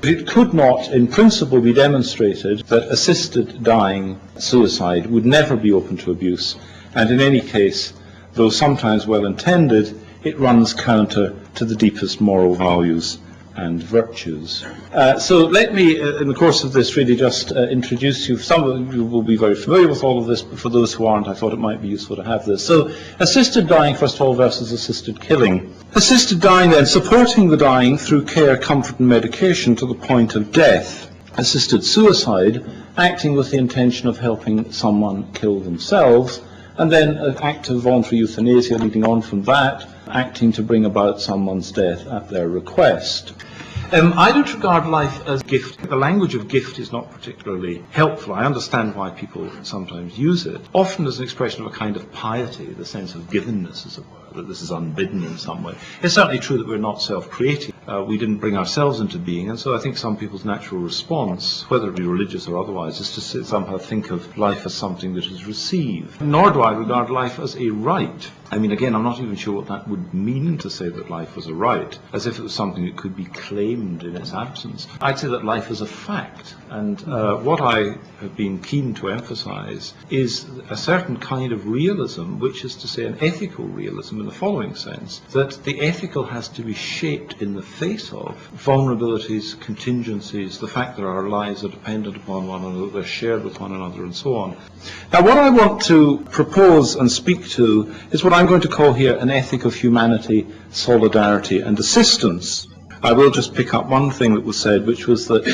It could not, in principle, be demonstrated that assisted dying, suicide, would never be open to abuse, and in any case, though sometimes well-intended, it runs counter to the deepest moral values and virtues. So let me, in the course of this, really just introduce you. Some of you will be very familiar with all of this, but for those who aren't, I thought it might be useful to have this. So, assisted dying, first of all, versus assisted killing. Assisted dying, then, supporting the dying through care, comfort and medication to the point of death. Assisted suicide, acting with the intention of helping someone kill themselves, and then an act of voluntary euthanasia leading on from that, acting to bring about someone's death at their request. I don't regard life as gift. The language of gift is not particularly helpful. I understand why people sometimes use it, often as an expression of a kind of piety, the sense of givenness, as it were, that this is unbidden in some way. It's certainly true that we're not self-creating. We didn't bring ourselves into being, and so I think some people's natural response, whether it be religious or otherwise, is to somehow think of life as something that is received. Nor do I regard life as a right. I mean, again, I'm not even sure what that would mean to say that life was a right, as if it was something that could be claimed in its absence. I'd say that life is a fact, and what I have been keen to emphasize is a certain kind of realism, which is to say an ethical realism in the following sense, that the ethical has to be shaped in the face of vulnerabilities, contingencies, the fact that our lives are dependent upon one another, they're shared with one another, and so on. Now, what I want to propose and speak to is what I'm going to call here an ethic of humanity, solidarity and assistance. I will just pick up one thing that was said, which was that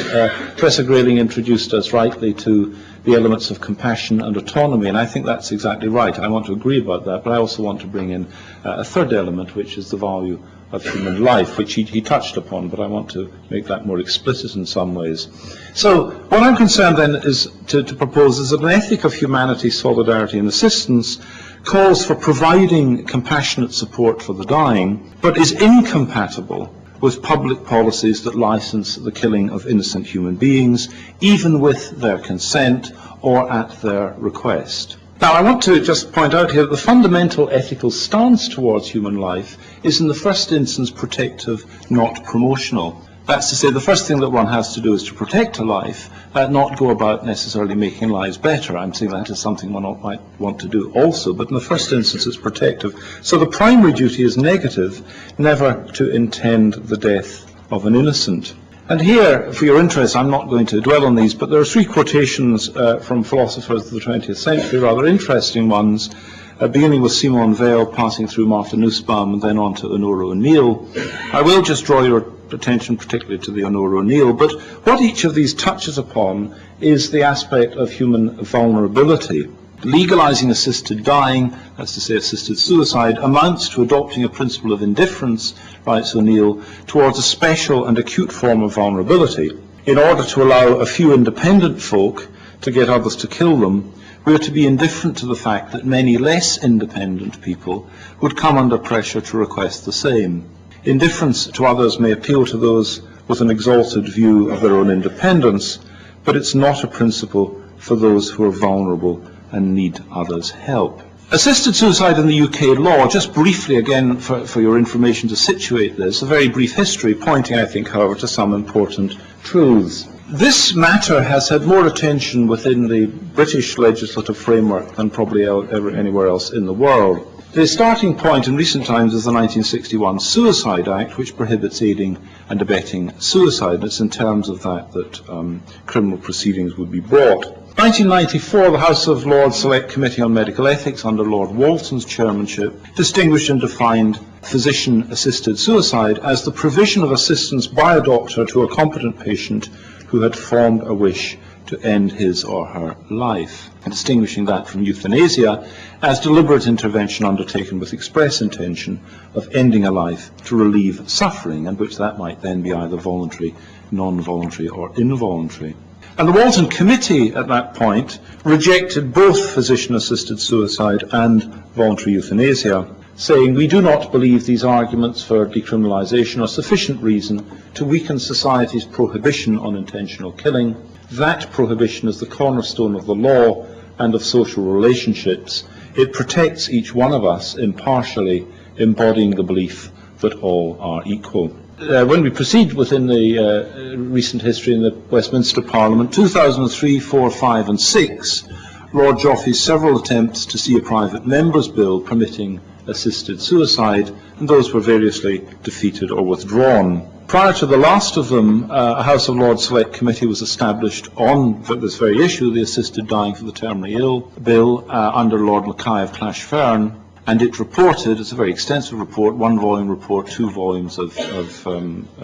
Professor Grayling introduced us rightly to the elements of compassion and autonomy, and I think that's exactly right. I want to agree about that, but I also want to bring in a third element, which is the value of human life, which he touched upon, but I want to make that more explicit in some ways. So what I'm concerned then is to propose is that an ethic of humanity, solidarity and assistance calls for providing compassionate support for the dying, but is incompatible with public policies that license the killing of innocent human beings, even with their consent or at their request. Now, I want to just point out here that the fundamental ethical stance towards human life is in the first instance protective, not promotional. That's to say, the first thing that one has to do is to protect a life, not go about necessarily making lives better. I'm saying that is something one might want to do also, but in the first instance it's protective. So the primary duty is negative, never to intend the death of an innocent. And here, for your interest, I'm not going to dwell on these, but there are three quotations from philosophers of the 20th century, rather interesting ones, beginning with Simone Weil, passing through Martha Nussbaum, and then on to Honora O'Neill. I will just draw your attention particularly to the Honora O'Neill, but what each of these touches upon is the aspect of human vulnerability. Legalizing assisted dying, that's to say assisted suicide, amounts to adopting a principle of indifference, writes O'Neill, towards a special and acute form of vulnerability. In order to allow a few independent folk to get others to kill them, we are to be indifferent to the fact that many less independent people would come under pressure to request the same. Indifference to others may appeal to those with an exalted view of their own independence, but it's not a principle for those who are vulnerable and need others' help. Assisted suicide in the UK law, just briefly again for your information to situate this, a very brief history pointing, I think, however, to some important truths. This matter has had more attention within the British legislative framework than probably ever anywhere else in the world. The starting point in recent times is the 1961 Suicide Act, which prohibits aiding and abetting suicide. It's in terms of that criminal proceedings would be brought. 1994, the House of Lords Select Committee on Medical Ethics, under Lord Walton's chairmanship, distinguished and defined physician-assisted suicide as the provision of assistance by a doctor to a competent patient who had formed a wish to end his or her life, and distinguishing that from euthanasia as deliberate intervention undertaken with express intention of ending a life to relieve suffering, and which that might then be either voluntary, non-voluntary or involuntary. And the Walton Committee at that point rejected both physician-assisted suicide and voluntary euthanasia, saying, "We do not believe these arguments for decriminalisation are sufficient reason to weaken society's prohibition on intentional killing. That prohibition is the cornerstone of the law and of social relationships. It protects each one of us impartially, embodying the belief that all are equal." when we proceed within the recent history in the Westminster Parliament, 2003, 4, 5 and 6, Lord Joffe's several attempts to see a private member's bill permitting assisted suicide, and those were variously defeated or withdrawn. Prior to the last of them, a House of Lords Select Committee was established on this very issue, the assisted dying for the terminally ill bill, under Lord Mackay of Clashfern, and it reported, it's a very extensive report, 1-volume report, 2 volumes of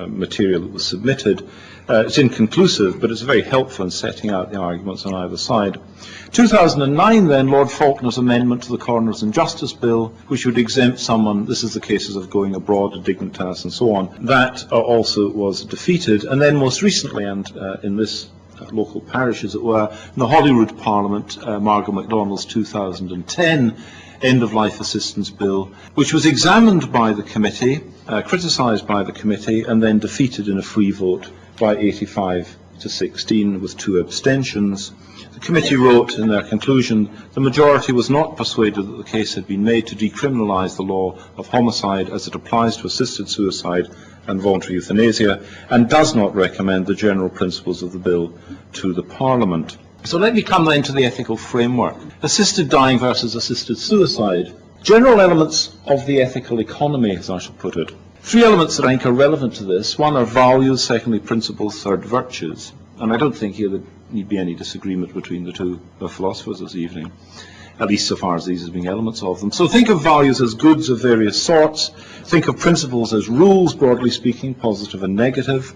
material that was submitted. It's inconclusive, but it's very helpful in setting out the arguments on either side. 2009 then, Lord Faulkner's amendment to the Coroners and Justice Bill, which would exempt someone, this is the cases of going abroad, a dignitas and so on, that also was defeated. And then most recently, and in this local parish as it were, in the Holyrood Parliament, Margaret Mcdonald's 2010 End-of-Life Assistance Bill, which was examined by the committee, criticised by the committee, and then defeated in a free vote by 85 to 16 with 2 abstentions. The committee wrote in their conclusion, the majority was not persuaded that the case had been made to decriminalise the law of homicide as it applies to assisted suicide and voluntary euthanasia, and does not recommend the general principles of the bill to the Parliament. So let me come then to the ethical framework. Assisted dying versus assisted suicide. General elements of the ethical economy, as I shall put it. 3 elements that I think are relevant to this. 1 are values, secondly principles, third virtues. And I don't think here there need be any disagreement between the 2 philosophers this evening, at least so far as these as being elements of them. So think of values as goods of various sorts. Think of principles as rules, broadly speaking, positive and negative.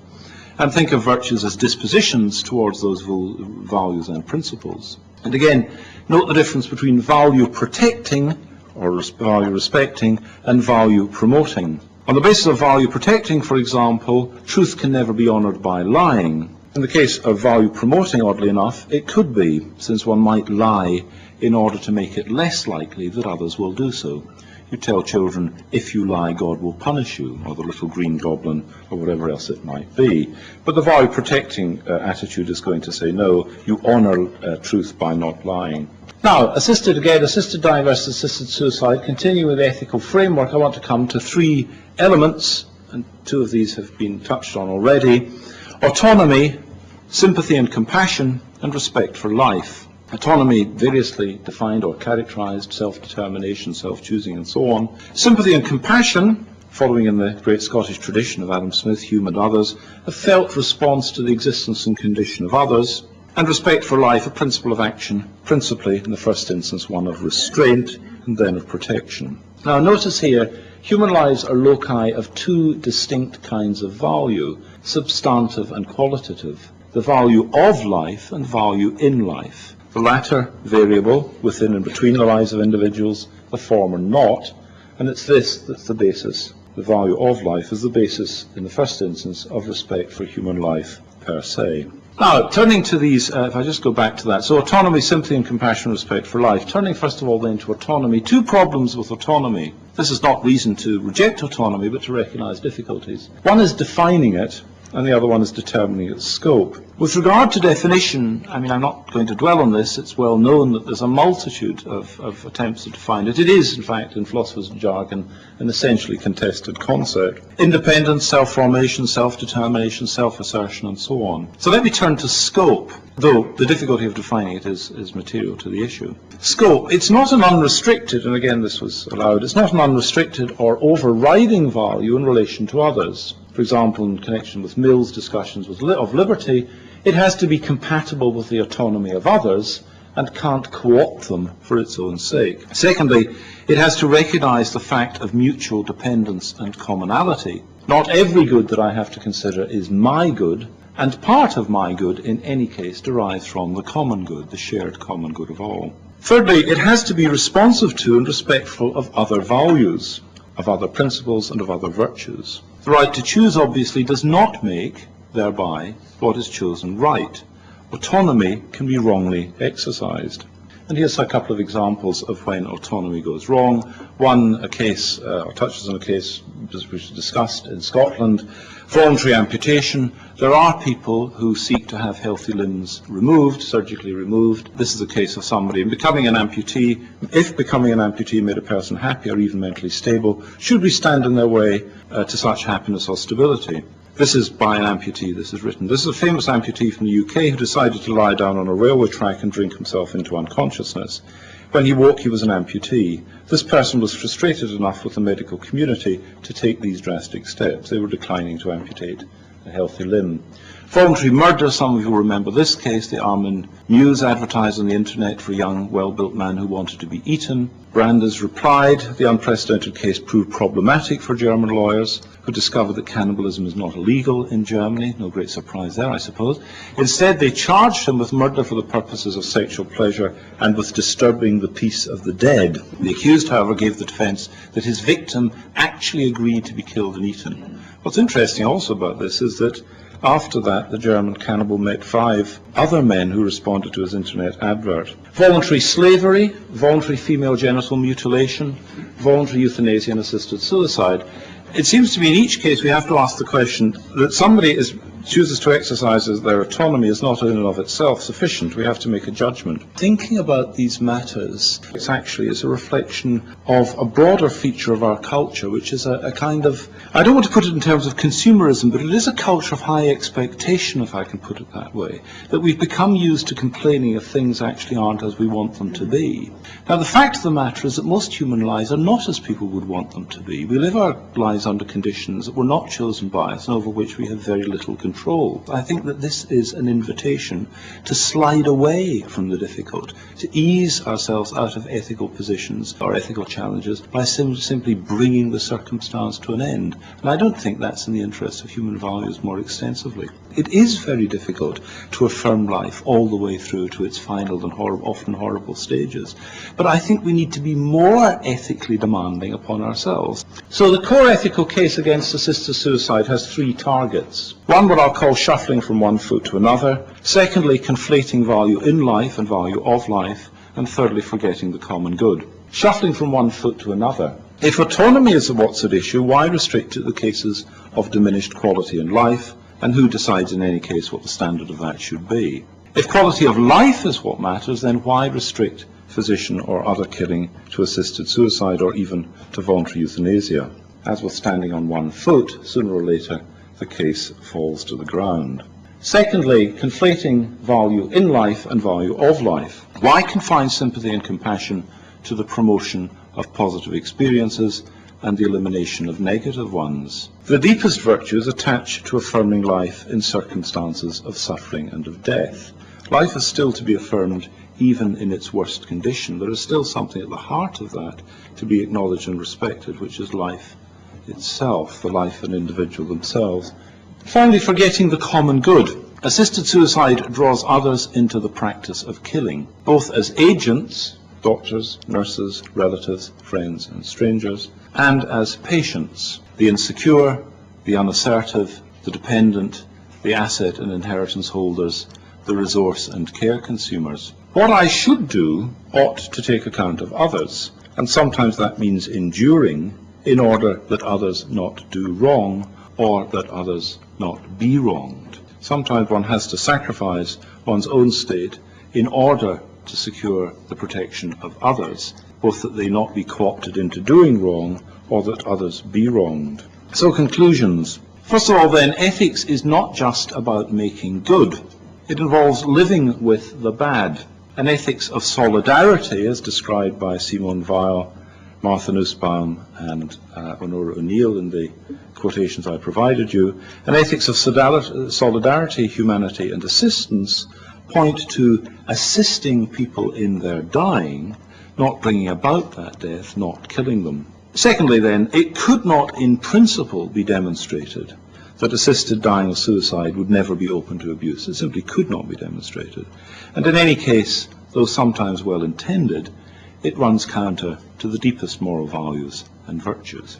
And think of virtues as dispositions towards those values and principles. And again, note the difference between value protecting, or value respecting, and value promoting. On the basis of value protecting, for example, truth can never be honoured by lying. In the case of value promoting, oddly enough, it could be, since one might lie in order to make it less likely that others will do so. You tell children, if you lie, God will punish you, or the little green goblin, or whatever else it might be. But the value protecting attitude is going to say, no, you honour truth by not lying. Now, assisted dying versus assisted suicide. Continuing with the ethical framework, I want to come to 3 elements, and 2 of these have been touched on already. Autonomy, sympathy and compassion, and respect for life. Autonomy, variously defined or characterized, self-determination, self-choosing, and so on. Sympathy and compassion, following in the great Scottish tradition of Adam Smith, Hume, and others, a felt response to the existence and condition of others. And respect for life, a principle of action, principally, in the first instance, one of restraint, and then of protection. Now, notice here, human lives are loci of 2 distinct kinds of value, substantive and qualitative. The value of life and value in life. The latter variable within and between the lives of individuals, the former not, and it's this that's the basis. The value of life is the basis, in the first instance, of respect for human life per se. Now, turning to these, if I just go back to that, so autonomy, sympathy and compassion, respect for life. Turning first of all then to autonomy, 2 problems with autonomy. This is not reason to reject autonomy, but to recognise difficulties. One is defining it, and the other one is determining its scope. With regard to definition, I mean, I'm not going to dwell on this. It's well known that there's a multitude of attempts to define it. It is, in fact, in philosophers' jargon, an essentially contested concept. Independence, self-formation, self-determination, self-assertion, and so on. So let me turn to scope, though the difficulty of defining it is material to the issue. Scope, it's not an unrestricted, and again this was allowed, it's not an unrestricted or overriding value in relation to others. For example, in connection with Mill's discussions of liberty, it has to be compatible with the autonomy of others and can't co-opt them for its own sake. Secondly, it has to recognise the fact of mutual dependence and commonality. Not every good that I have to consider is my good, and part of my good, in any case, derives from the common good, the shared common good of all. Thirdly, it has to be responsive to and respectful of other values, of other principles and of other virtues. The right to choose, obviously, does not make, thereby, what is chosen right. Autonomy can be wrongly exercised. And here's a couple of examples of when autonomy goes wrong. One, a case, or touches on a case which was discussed in Scotland, voluntary amputation. There are people who seek to have healthy limbs removed, surgically removed. This is a case of somebody becoming an amputee. If becoming an amputee made a person happy or even mentally stable, should we stand in their way to such happiness or stability? This is by an amputee, this is written. This is a famous amputee from the UK who decided to lie down on a railway track and drink himself into unconsciousness. When he woke, he was an amputee. This person was frustrated enough with the medical community to take these drastic steps. They were declining to amputate a healthy limb. Voluntary murder, some of you will remember this case. The Armin News advertised on the internet for a young, well-built man who wanted to be eaten. Brandes replied, the unprecedented case proved problematic for German lawyers, who discovered that cannibalism is not illegal in Germany. No great surprise there, I suppose. Instead, they charged him with murder for the purposes of sexual pleasure and with disturbing the peace of the dead. The accused, however, gave the defense that his victim actually agreed to be killed and eaten. What's interesting also about this is that after that, the German cannibal met 5 other men who responded to his internet advert. Voluntary slavery, voluntary female genital mutilation, voluntary euthanasia and assisted suicide. It seems to me in each case we have to ask the question that somebody chooses to exercise their autonomy is not in and of itself sufficient. We have to make a judgment. Thinking about these matters, it's a reflection of a broader feature of our culture, which is a kind of, I don't want to put it in terms of consumerism, but it is a culture of high expectation, if I can put it that way, that we've become used to complaining if things actually aren't as we want them to be. Now, the fact of the matter is that most human lives are not as people would want them to be. We live our lives under conditions that were not chosen by us and over which we have very little control. I think that this is an invitation to slide away from the difficult, to ease ourselves out of ethical positions or ethical challenges by simply bringing the circumstance to an end. And I don't think that's in the interest of human values more extensively. It is very difficult to affirm life all the way through to its final and often horrible stages. But I think we need to be more ethically demanding upon ourselves. So the core ethical case against assisted suicide has 3 targets. One, what I'll call shuffling from one foot to another. Secondly, conflating value in life and value of life. And thirdly, forgetting the common good. Shuffling from one foot to another. If autonomy is what's at issue, why restrict it to the cases of diminished quality in life? And who decides in any case what the standard of that should be? If quality of life is what matters, then why restrict physician or other killing to assisted suicide or even to voluntary euthanasia? As with standing on one foot, sooner or later the case falls to the ground. Secondly, conflating value in life and value of life. Why confine sympathy and compassion to the promotion of positive experiences and the elimination of negative ones? The deepest virtues attach to affirming life in circumstances of suffering and of death. Life is still to be affirmed even in its worst condition. There is still something at the heart of that to be acknowledged and respected, which is life itself, the life of an individual themselves. Finally, forgetting the common good. Assisted suicide draws others into the practice of killing, both as agents, doctors, nurses, relatives, friends and strangers, and as patients, the insecure, the unassertive, the dependent, the asset and inheritance holders, the resource and care consumers. What I should do ought to take account of others, and sometimes that means enduring in order that others not do wrong or that others not be wronged. Sometimes one has to sacrifice one's own state in order to secure the protection of others, both that they not be co-opted into doing wrong or that others be wronged. So conclusions. First of all then, ethics is not just about making good. It involves living with the bad. An ethics of solidarity, as described by Simone Weil, Martha Nussbaum and Honora O'Neill in the quotations I provided you, an ethics of solidarity, humanity and assistance point to assisting people in their dying, not bringing about that death, not killing them. Secondly then, it could not in principle be demonstrated that assisted dying of suicide would never be open to abuse. It simply could not be demonstrated. And in any case, though sometimes well intended, it runs counter to the deepest moral values and virtues.